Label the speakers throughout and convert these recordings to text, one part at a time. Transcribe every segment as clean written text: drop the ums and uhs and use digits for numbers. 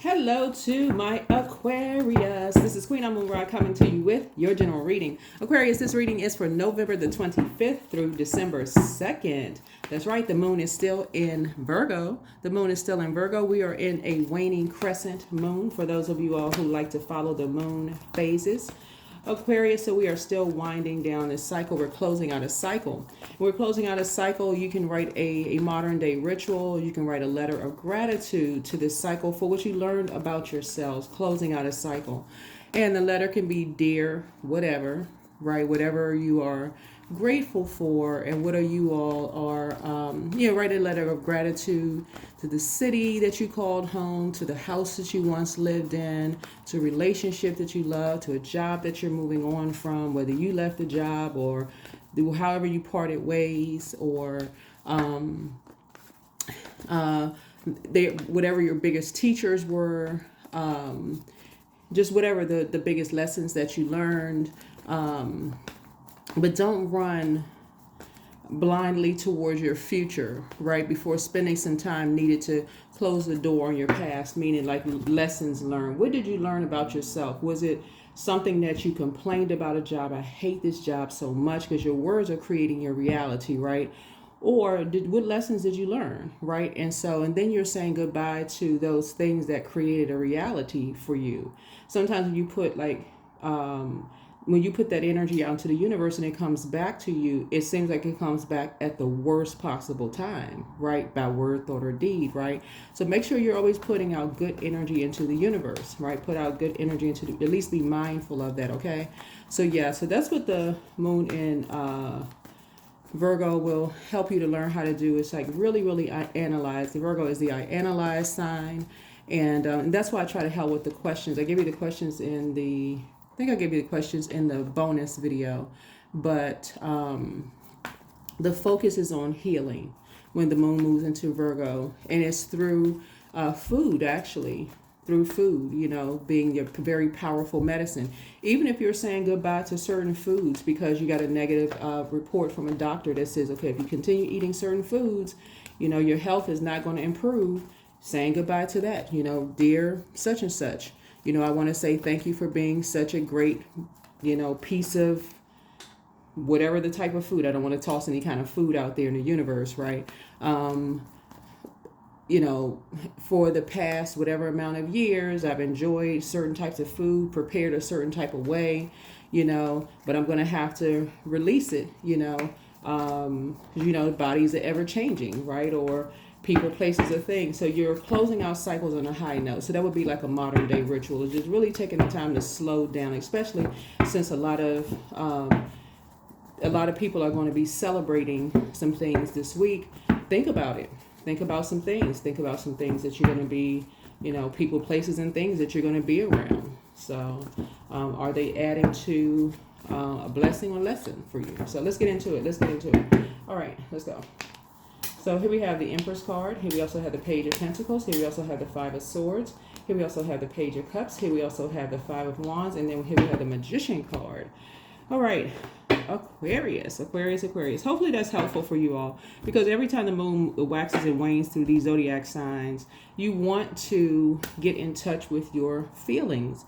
Speaker 1: Hello to my Aquarius. This is Queen Amun Ra coming to you with your general reading. Aquarius, this reading is for November the 25th through December 2nd. That's right, the moon is still in Virgo. The moon is still in Virgo. We are in a waning crescent moon for those of you all who like to follow the moon phases. Aquarius, so we are still winding down this cycle. We're closing out a cycle. We're closing out a cycle. You can write a modern day ritual. You can write a letter of gratitude to this cycle for what you learned about yourselves, closing out a cycle. And the letter can be dear, whatever, right? Whatever you are grateful for and what are you all are, write a letter of gratitude to the city that you called home, to the house that you once lived in, to a relationship that you love, to a job that you're moving on from, whether you left the job or however you parted ways, or whatever your biggest teachers were, just whatever the biggest lessons that you learned. But don't run blindly towards your future, right? Before spending some time needed to close the door on your past, meaning like lessons learned. What did you learn about yourself? Was it something that you complained about a job? I hate this job so much, because your words are creating your reality, right? Or what lessons did you learn, right? And then you're saying goodbye to those things that created a reality for you. Sometimes when you put when you put that energy out into the universe and it comes back to you, it seems like it comes back at the worst possible time, right? By word, thought, or deed, right? So make sure you're always putting out good energy into the universe, right? Put out good energy at least be mindful of that, okay? So that's what the moon in Virgo will help you to learn how to do. It's like really analyze. The Virgo is the I analyze sign. And that's why I try to help with the questions. I gave you the questions I think I gave you the questions in the bonus video, but the focus is on healing when the moon moves into Virgo, and it's through food, actually, through food, being your very powerful medicine. Even if you're saying goodbye to certain foods because you got a negative report from a doctor that says, okay, if you continue eating certain foods, your health is not going to improve, saying goodbye to that, dear such and such. I want to say thank you for being such a great, piece of whatever the type of food. I don't want to toss any kind of food out there in the universe, right? For the past whatever amount of years, I've enjoyed certain types of food, prepared a certain type of way, but I'm going to have to release it, bodies are ever changing, right? Or people, places, or things. So you're closing out cycles on a high note. So that would be like a modern day ritual. It's just really taking the time to slow down, especially since a lot of people are going to be celebrating some things this week. Think about it. Think about some things. Think about some things that you're going to be, people, places, and things that you're going to be around. So are they adding to a blessing or lesson for you? So let's get into it. All right, let's go. So here we have the Empress card. Here we also have the Page of Pentacles. Here we also have the Five of Swords. Here we also have the Page of Cups. Here we also have the Five of Wands. And then here we have the Magician card. All right, Aquarius. Hopefully that's helpful for you all, because every time the moon waxes and wanes through these zodiac signs, you want to get in touch with your feelings.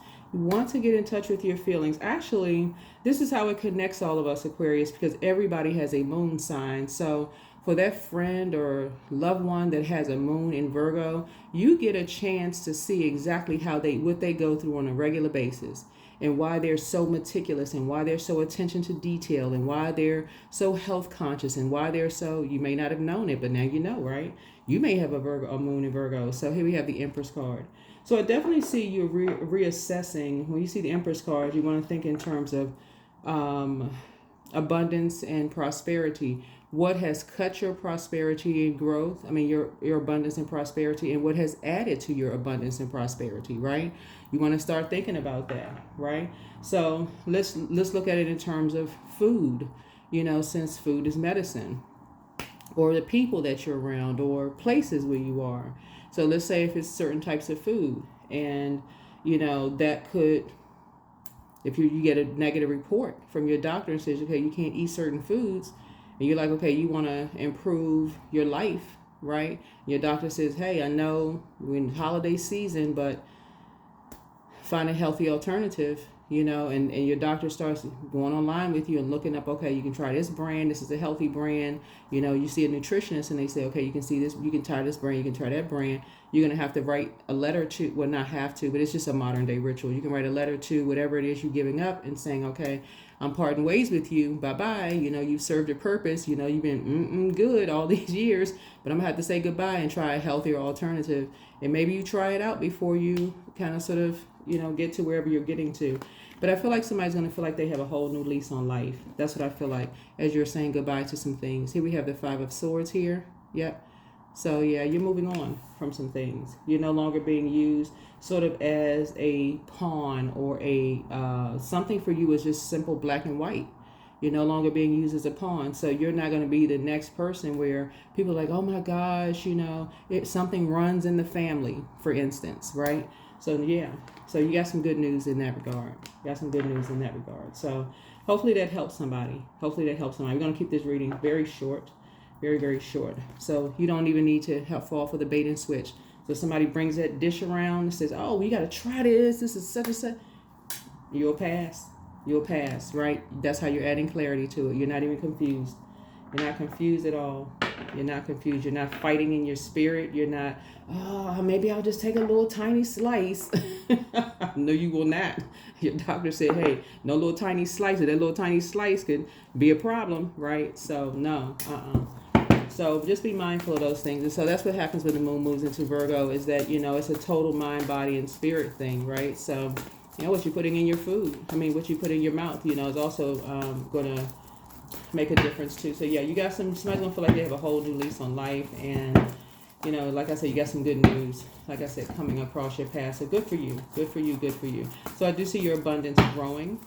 Speaker 1: Actually, this is how it connects all of us, Aquarius, because everybody has a moon sign. So for that friend or loved one that has a moon in Virgo, you get a chance to see exactly what they go through on a regular basis, and why they're so meticulous, and why they're so attention to detail, and why they're so health conscious, and why they're so, you may not have known it, but now you know, right? You may have a moon in Virgo. So here we have the Empress card. So I definitely see you reassessing. When you see the Empress card, you want to think in terms of abundance and prosperity. What has cut your prosperity and growth? I mean, your abundance and prosperity, and what has added to your abundance and prosperity, right? You want to start thinking about that, right? So let's look at it in terms of food, since food is medicine, or the people that you're around, or places where you are. So let's say if it's certain types of food, and that could, if you get a negative report from your doctor and says, okay, you can't eat certain foods, and you're like, okay, you want to improve your life, right? Your doctor says, hey, I know we're in holiday season, but find a healthy alternative, and your doctor starts going online with you and looking up, okay, you can try this brand. This is a healthy brand. You see a nutritionist and they say, okay, you can see this, you can try this brand, you can try that brand. You're going to have to write a letter to, well, not have to, but it's just a modern day ritual. You can write a letter to whatever it is you're giving up and saying, okay, I'm parting ways with you. Bye-bye. You've served your purpose. You've been good all these years, but I'm going to have to say goodbye and try a healthier alternative. And maybe you try it out before you kind of sort of, get to wherever you're getting to. But I feel like somebody's going to feel like they have a whole new lease on life. That's what I feel like as you're saying goodbye to some things. Here we have the 5 of Swords here. Yep. So, yeah, you're moving on from some things. You're no longer being used sort of as a pawn or a something for you is just simple black and white. You're no longer being used as a pawn. So you're not going to be the next person where people are like, oh, my gosh, something runs in the family, for instance, right? So, yeah. So you got some good news in that regard. So hopefully that helps somebody. We're going to keep this reading very short. Very, very short. So you don't even need to fall for the bait and switch. So somebody brings that dish around and says, oh, we got to try this. This is such and such. You'll pass, right? That's how you're adding clarity to it. You're not even confused. You're not confused at all. You're not confused. You're not fighting in your spirit. You're not, oh, maybe I'll just take a little tiny slice. No, you will not. Your doctor said, hey, no little tiny slice. That little tiny slice could be a problem, right? So, no, So just be mindful of those things. And so that's what happens when the moon moves into Virgo is that, it's a total mind, body, and spirit thing, right? So, what you're putting in your food, what you put in your mouth, is also going to make a difference too. So yeah, you got somebody's gonna feel like they have a whole new lease on life, and like I said, you got some good news, like I said, coming across your path. So good for you. So I do see your abundance growing.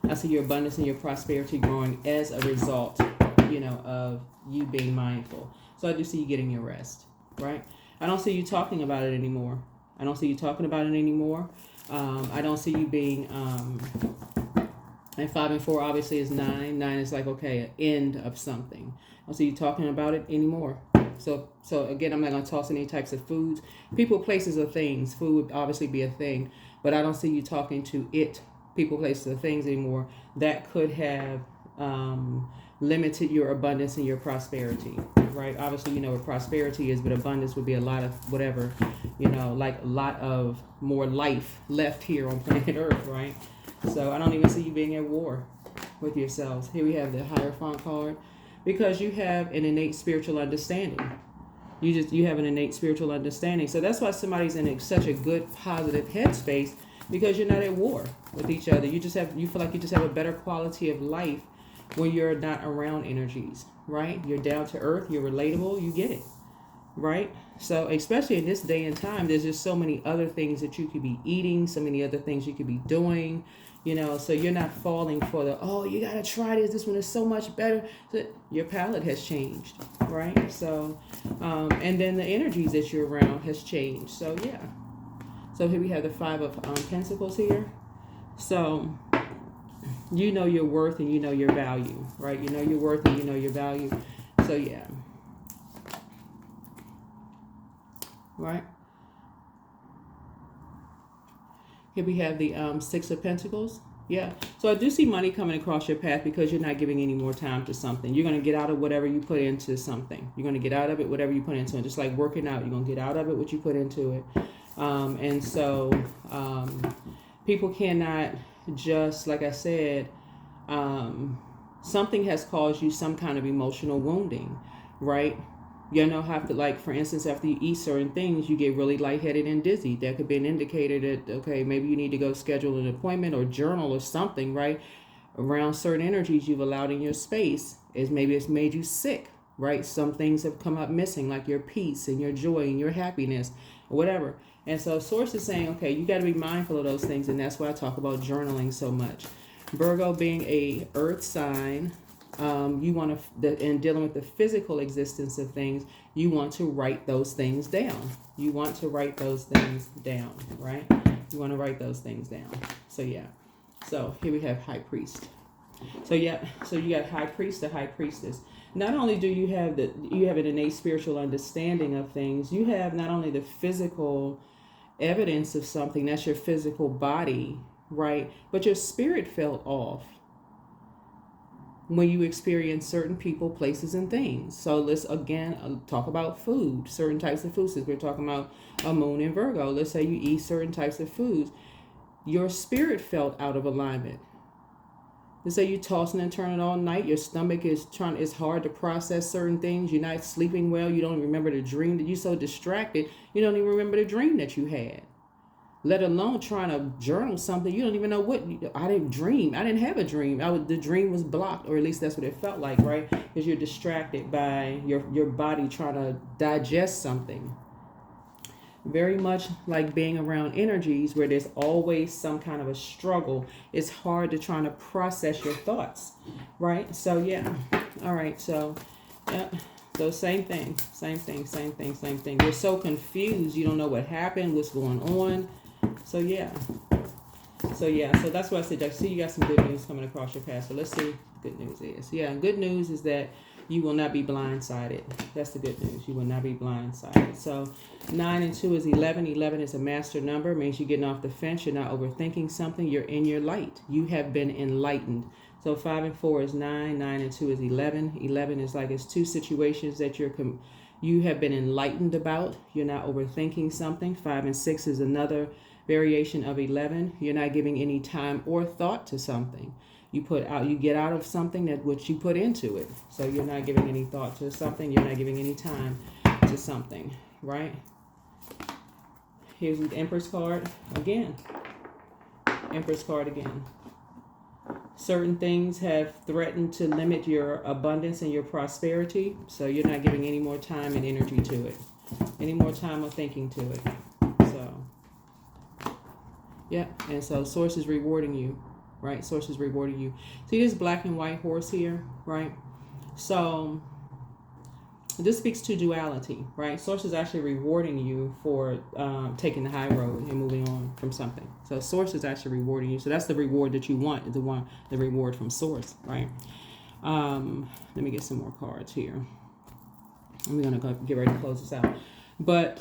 Speaker 1: I see your abundance and your prosperity growing as a result, of you being mindful. So I do see you getting your rest, right? I don't see you talking about it anymore. I don't see you being and 5 and 4 obviously is 9. 9 is like, okay, an end of something. I don't see you talking about it anymore. So again, I'm not going to toss any types of foods. People, places, or things. Food would obviously be a thing. But I don't see you talking to it, people, places, or things anymore. That could have limited your abundance and your prosperity, right? Obviously, you know what prosperity is, but abundance would be a lot of whatever, like a lot of more life left here on planet Earth, right? So I don't even see you being at war with yourselves. Here we have the Hierophant card, because you have an innate spiritual understanding. You have an innate spiritual understanding. So that's why somebody's in such a good, positive headspace, because you're not at war with each other. You feel like you just have a better quality of life when you're not around energies, right? You're down to earth, you're relatable, you get it, right? So especially in this day and time, there's just so many other things that you could be eating, so many other things you could be doing, so you're not falling for you got to try this one is so much better. So your palate has changed, right? So, and then the energies that you're around has changed. So, yeah. So here we have the 5 of Pentacles here. So, you know your worth and you know your value, right? You know your worth and you know your value. So, yeah. Right? Here we have the 6 of Pentacles. Yeah. So I do see money coming across your path because you're not giving any more time to something. You're going to get out of whatever you put into something. You're going to get out of it, whatever you put into it. Just like working out, you're going to get out of it what you put into it. And so people cannot just, like I said, something has caused you some kind of emotional wounding, right? Have to, like, for instance, after you eat certain things, you get really lightheaded and dizzy. That could be an indicator that, okay, maybe you need to go schedule an appointment or journal or something, right? Around certain energies you've allowed in your space. Maybe it's made you sick, right? Some things have come up missing, like your peace and your joy and your happiness or whatever. And so Source is saying, okay, you got to be mindful of those things. And that's why I talk about journaling so much. Virgo being a earth sign, you want to, in dealing with the physical existence of things, you want to write those things down. You want to write those things down, right? You want to write those things down. So, yeah. So, here we have High Priest. So, yeah. So, you got High Priest, the High Priestess. not only do you have an innate spiritual understanding of things, you have not only the physical evidence of something, that's your physical body, right? But your spirit felt off when you experience certain people, places, and things. So let's again talk about food, certain types of foods. Since we're talking about a moon in Virgo, let's say you eat certain types of foods, your spirit felt out of alignment. Let's say you tossing and turning all night, your stomach is it's hard to process certain things, you're not sleeping well, you don't remember the dream, that you're so distracted, you don't even remember the dream that you had. Let alone trying to journal something, you don't even know what, I didn't dream, I didn't have a dream, the dream was blocked, or at least that's what it felt like, right? Because you're distracted by your body trying to digest something. Very much like being around energies where there's always some kind of a struggle. It's hard to try to process your thoughts, right? So yeah, all right. So yeah, so same thing. You're so confused. You don't know what happened, what's going on. So yeah. So that's what I said. I see you got some good news coming across your path. So let's see what good news is. Yeah, good news is that you will not be blindsided. That's the good news. You will not be blindsided. So 9 and 2 is 11. 11 is a master number. It means you're getting off the fence. You're not overthinking something. You're in your light. You have been enlightened. So 5 and 4 is 9. 9 and 2 is 11. 11 is like it's two situations that you have been enlightened about. You're not overthinking something. 5 and 6 is another variation of 11. You're not giving any time or thought to something. You get out of something that which you put into it. So you're not giving any thought to something. You're not giving any time to something, right? Here's the Empress card again. Empress card again. Certain things have threatened to limit your abundance and your prosperity. So you're not giving any more time and energy to it. Any more time or thinking to it. So, yeah. And so Source is rewarding you. Right? Source is rewarding you. See this black and white horse here, right? So this speaks to duality, right? Source is actually rewarding you for taking the high road and moving on from something. So Source is actually rewarding you. So that's the reward that you want, the reward from Source, right? Let me get some more cards here. I'm gonna get ready to close this out. But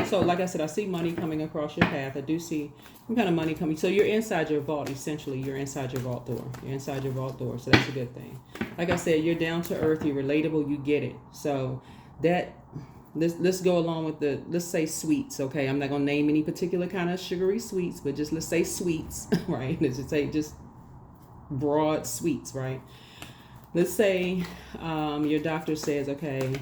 Speaker 1: so like I said, I see money coming across your path. I do see some kind of money coming. So you're inside your vault, essentially. You're inside your vault door. You're inside your vault door. So that's a good thing. Like I said, you're down to earth. You're relatable. You get it. So let's go along with let's say sweets. Okay. I'm not going to name any particular kind of sugary sweets, but just let's say sweets, right? Let's just say just broad sweets, right? Let's say your doctor says, okay,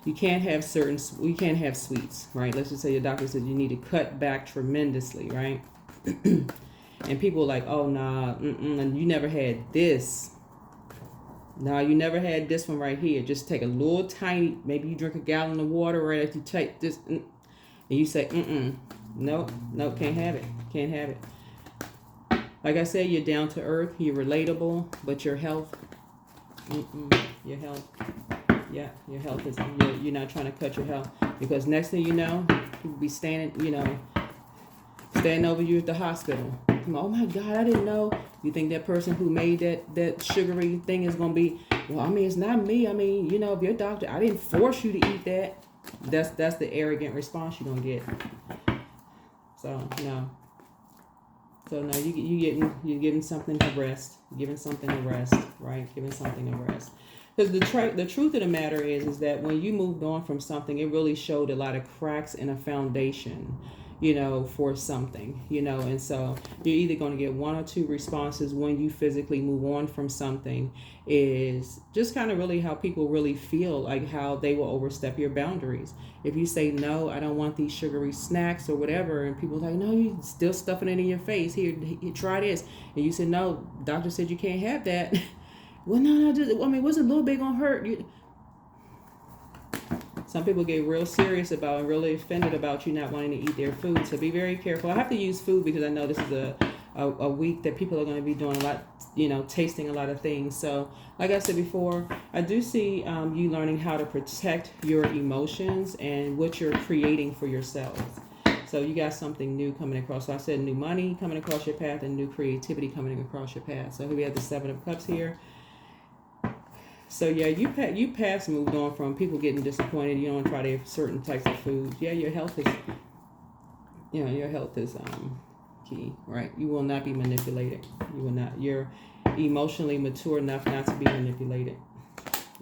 Speaker 1: you can't have sweets, right? Let's just say your doctor said you need to cut back tremendously, right? And people are like, oh, nah, and you never had this. No, you never had this one right here. Just take a little tiny, maybe you drink a gallon of water right after you take this, and you say, nope, can't have it. Can't have it. Like I said, you're down to earth, you're relatable, but your health, your health. Yeah, your health is, you're not trying to cut your health, because next thing you know, people be standing over you at the hospital. Oh my God, I didn't know. You think that person who made that sugary thing is going to be, well, I mean, it's not me. I mean, if your doctor, I didn't force you to eat that. That's the arrogant response you're going to get. So, no. So, no, you're giving something to rest. You're giving something to rest, right? Giving something to rest. Because the truth of the matter is that when you moved on from something, it really showed a lot of cracks in a foundation, for something, and so you're either going to get one or two responses when you physically move on from something. Is just kind of really how people really feel, like how they will overstep your boundaries. If you say, no, I don't want these sugary snacks or whatever, and people are like, no, you still stuffing it in your face. Here, try this. And you said, no, doctor said you can't have that. Well, no, what's a little bit gonna hurt? Some people get real serious about and really offended about you not wanting to eat their food. So be very careful. I have to use food because I know this is a week that people are going to be doing a lot, tasting a lot of things. So like I said before, I do see you learning how to protect your emotions and what you're creating for yourself. So you got something new coming across. So I said new money coming across your path and new creativity coming across your path. So here we have the 7 of Cups here. So yeah, you past moved on from people getting disappointed. You don't try to have certain types of foods. Yeah, your health is, your health is key, right? You will not be manipulated. You will not. You're emotionally mature enough not to be manipulated.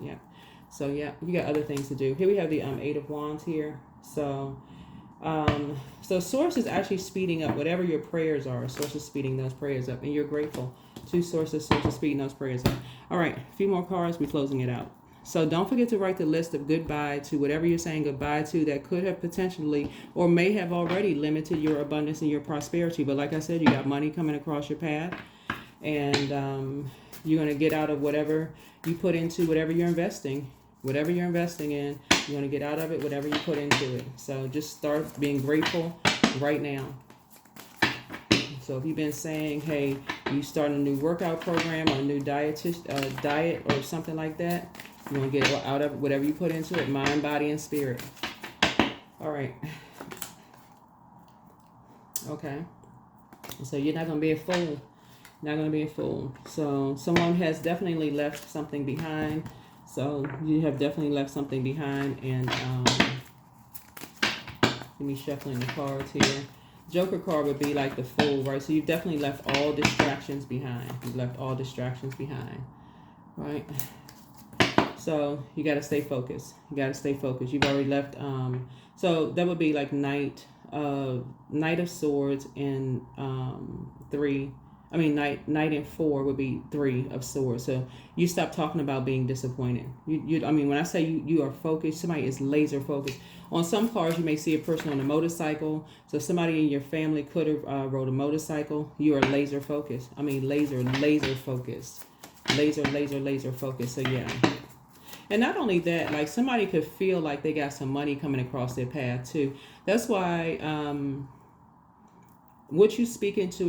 Speaker 1: Yeah. So yeah, you got other things to do. Here we have the Eight of Wands here. So Source is actually speeding up whatever your prayers are. Source is speeding those prayers up, and you're grateful to Source is speeding those prayers up. All right, a few more cards. We're closing it out. So don't forget to write the list of goodbye to whatever you're saying goodbye to that could have potentially or may have already limited your abundance and your prosperity. But like I said, you got money coming across your path, and you're going to get out of whatever you put into whatever you're investing. Whatever you're investing in, you're going to get out of it, whatever you put into it. So just start being grateful right now. So if you've been saying, hey, you start a new workout program or a new diet or something like that, you're going to get out of whatever you put into it, mind, body, and spirit. All right. Okay. So you're not going to be a fool. Not going to be a fool. So someone has definitely left something behind. So you have definitely left something behind, and let me shuffling the cards here. Joker card would be like the Fool, right? So you've definitely left all distractions behind. You've left all distractions behind, right? So you got to stay focused. You got to stay focused. You've already left. So that would be like Knight of Swords and Knight and 4 would be 3 of Swords. So you stop talking about being disappointed. When I say you are focused, somebody is laser focused. On some cars, you may see a person on a motorcycle. So somebody in your family could have rode a motorcycle. You are laser focused. Laser focused. Laser focused. So yeah. And not only that, like somebody could feel like they got some money coming across their path too. That's why what you speak into,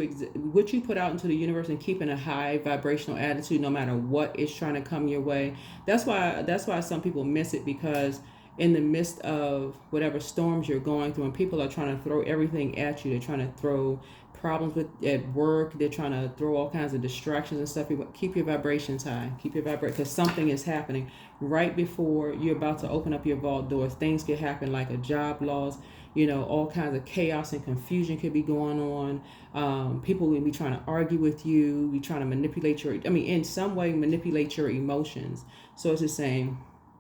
Speaker 1: what you put out into the universe, and keeping a high vibrational attitude no matter what is trying to come your way. That's why some people miss it, because in the midst of whatever storms you're going through, and people are trying to throw everything at you, they're trying to throw problems at work, they're trying to throw all kinds of distractions and stuff. Keep your vibrations high. Keep your because something is happening right before you're about to open up your vault doors. Things could happen, like a job loss. All kinds of chaos and confusion could be going on. People will be trying to argue with you, be trying to manipulate in some way manipulate your emotions. So it's just saying,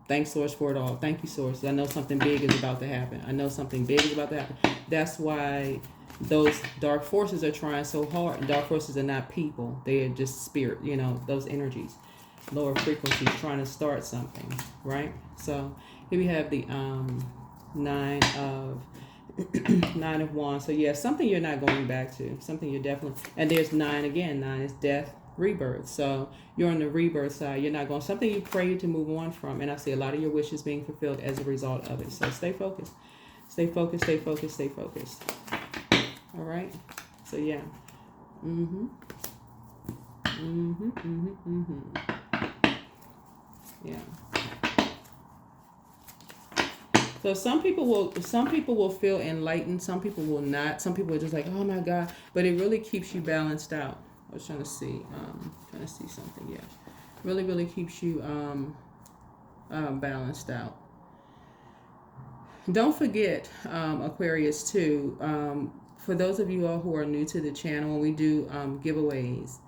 Speaker 1: thanks, Source, for it all. Thank you, Source. I know something big is about to happen. That's why those dark forces are trying so hard. And dark forces are not people. They are just spirit, those energies, lower frequencies trying to start something, right? So here we have the Nine of Wands. So yeah, something you're not going back to. Something you're definitely, and there's 9 again. 9 is death, rebirth. So you're on the rebirth side. You're not going, something you prayed to move on from. And I see a lot of your wishes being fulfilled as a result of it. So stay focused. Stay focused, stay focused, stay focused. All right. So yeah. Yeah. So some people will feel enlightened, some people will not. Some people are just like, oh my God. But it really keeps you balanced out. I was trying to see something, yeah. Really, really keeps you balanced out. Don't forget, Aquarius too, for those of you all who are new to the channel, we do giveaways.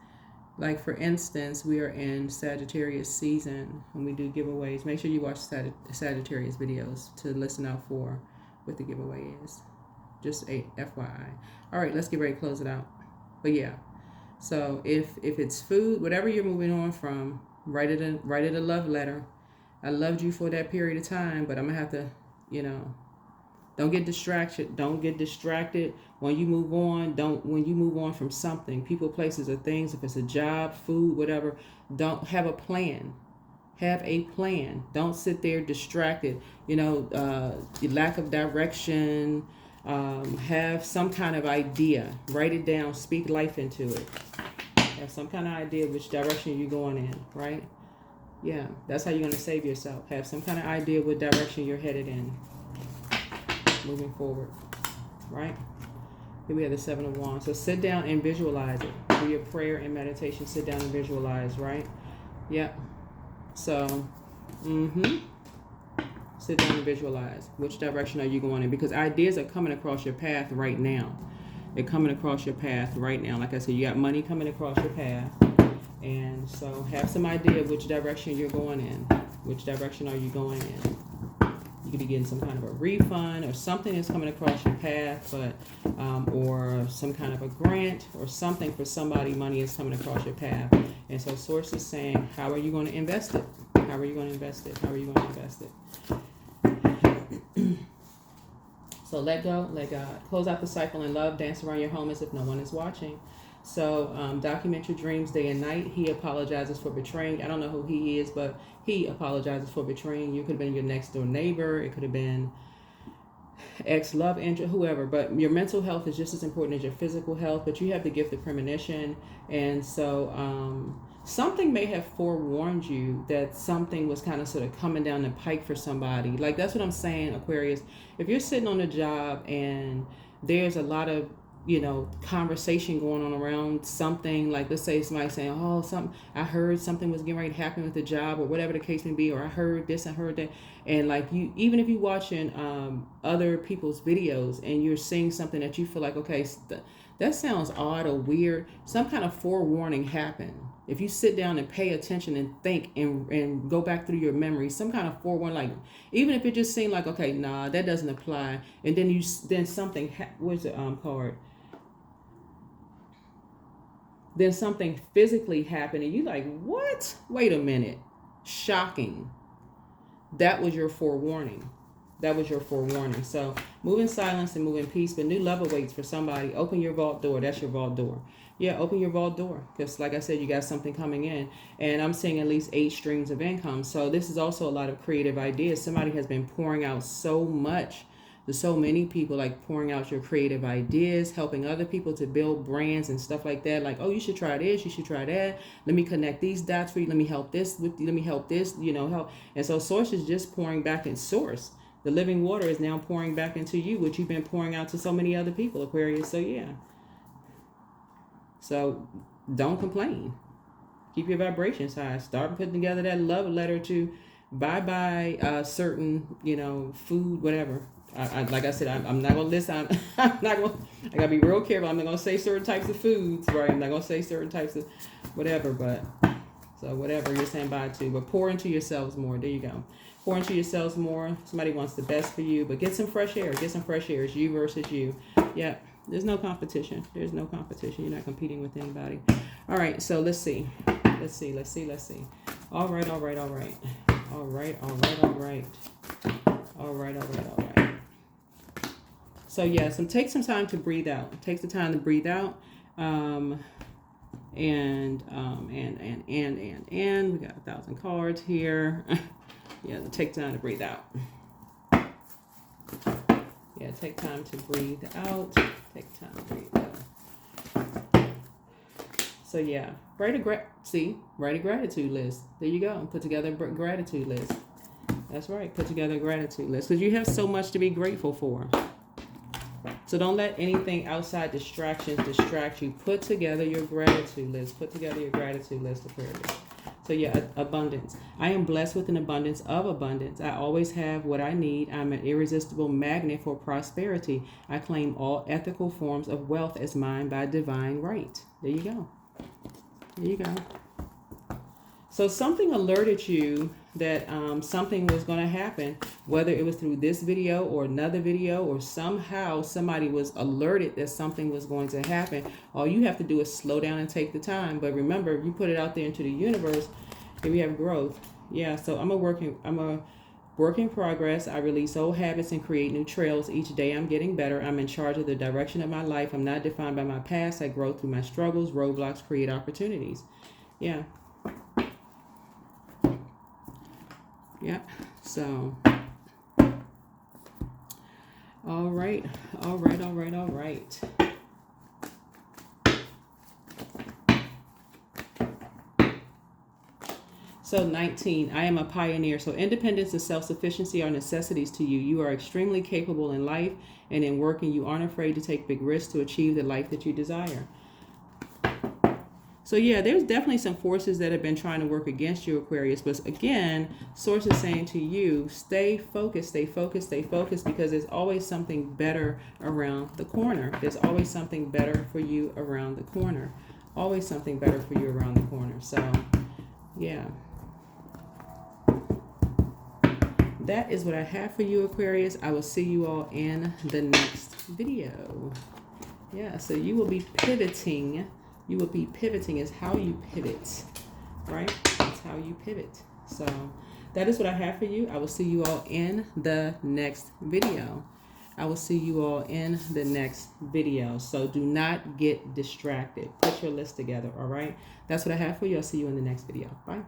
Speaker 1: Like for instance, we are in Sagittarius season and we do giveaways. Make sure you watch Sagittarius videos to listen out for what the giveaway is. Just a FYI. All right, let's get ready to close it out. But yeah, so if it's food, whatever you're moving on from, write it a love letter. I loved you for that period of time, but I'm gonna have to, don't get distracted. Don't get distracted when you move on. When you move on from something, people, places, or things, if it's a job, food, whatever, don't have a plan. Have a plan. Don't sit there distracted. Lack of direction. Have some kind of idea. Write it down. Speak life into it. Have some kind of idea which direction you're going in, right? Yeah, that's how you're going to save yourself. Have some kind of idea what direction you're headed in. Moving forward, right? Here we have the 7 of Wands. So sit down and visualize it. Do your prayer and meditation. Sit down and visualize, right? Yep. So, sit down and visualize. Which direction are you going in? Because ideas are coming across your path right now. They're coming across your path right now. Like I said, you got money coming across your path. And so have some idea of which direction you're going in. Which direction are you going in? You could be getting some kind of a refund or something that's coming across your path, but or some kind of a grant or something for somebody. Money is coming across your path. And so Source is saying, how are you going to invest it? How are you going to invest it? How are you going to invest it? So let go, let God. Close out the cycle in love. Dance around your home as if no one is watching. So document your dreams day and night. He apologizes for betraying. I don't know who he is, but he apologizes for betraying. You could have been your next door neighbor. It could have been ex-love interest, whoever. But your mental health is just as important as your physical health. But you have the gift of premonition. And so something may have forewarned you that something was kind of sort of coming down the pike for somebody. Like, that's what I'm saying, Aquarius. If you're sitting on a job and there's a lot of, conversation going on around something, like let's say somebody saying, oh, something, I heard something was getting ready to happen with the job or whatever the case may be, or I heard this, I heard that. And like even if you're watching other people's videos and you're seeing something that you feel like, okay, that sounds odd or weird, some kind of forewarning happened. If you sit down and pay attention and think and go back through your memory, some kind of forewarning, like even if it just seemed like, okay, nah, that doesn't apply, and then something, where's the card? Then something physically happened and you like, what? Wait a minute. Shocking. That was your forewarning. That was your forewarning. So move in silence and move in peace. But new love awaits for somebody. Open your vault door. That's your vault door. Yeah, open your vault door. Because like I said, you got something coming in. And I'm seeing at least 8 streams of income. So this is also a lot of creative ideas. Somebody has been pouring out so much. There's so many people like pouring out your creative ideas, helping other people to build brands and stuff like that. Like, oh, you should try this, you should try that. Let me connect these dots for you. Let me help this with you. Let me help this, help. And so Source is just pouring back in Source. The living water is now pouring back into you, which you've been pouring out to so many other people, Aquarius. So yeah. So don't complain. Keep your vibrations high. Start putting together that love letter to bye certain, food, whatever. Like I said, I'm not gonna listen. I'm not gonna. I gotta be real careful. I'm not gonna say certain types of foods, right? I'm not gonna say certain types of whatever. But so whatever you're saying bye to, but pour into yourselves more. There you go. Pour into yourselves more. Somebody wants the best for you, but get some fresh air. Get some fresh air. It's you versus you. Yeah. There's no competition. There's no competition. You're not competing with anybody. All right. So let's see. Let's see. All right. So yeah, take some time to breathe out. Take the time to breathe out. And we got 1,000 cards here. Yeah, take time to breathe out. Yeah, take time to breathe out. Take time to breathe out. So yeah, write a gratitude list. There you go. Put together a gratitude list. That's right. Put together a gratitude list because you have so much to be grateful for. So don't let anything outside distractions distract you. Put together your gratitude list. Aquarius. So yeah, abundance. I am blessed with an abundance of abundance. I always have what I need. I'm an irresistible magnet for prosperity. I claim all ethical forms of wealth as mine by divine right. There you go. So something alerted you that something was going to happen, whether it was through this video or another video, or somehow somebody was alerted that something was going to happen. All you have to do is slow down and take the time. But remember, if you put it out there into the universe, here we have growth. Yeah, so I'm a work in progress. I release old habits and create new trails. Each day I'm getting better. I'm in charge of the direction of my life. I'm not defined by my past. I grow through my struggles. Roadblocks create opportunities. Yeah. Yeah, so, all right. So 19, I am a pioneer. So independence and self-sufficiency are necessities to you. You are extremely capable in life and in work, and you aren't afraid to take big risks to achieve the life that you desire. So yeah, there's definitely some forces that have been trying to work against you, Aquarius. But again, Source is saying to you, stay focused, stay focused, stay focused, because there's always something better around the corner. There's always something better for you around the corner. Always something better for you around the corner. So yeah. That is what I have for you, Aquarius. I will see you all in the next video. Yeah, so you will be pivoting. You will be pivoting is how you pivot, right? That's how you pivot. So that is what I have for you. I will see you all in the next video. I will see you all in the next video. So do not get distracted. Put your list together, all right? That's what I have for you. I'll see you in the next video. Bye.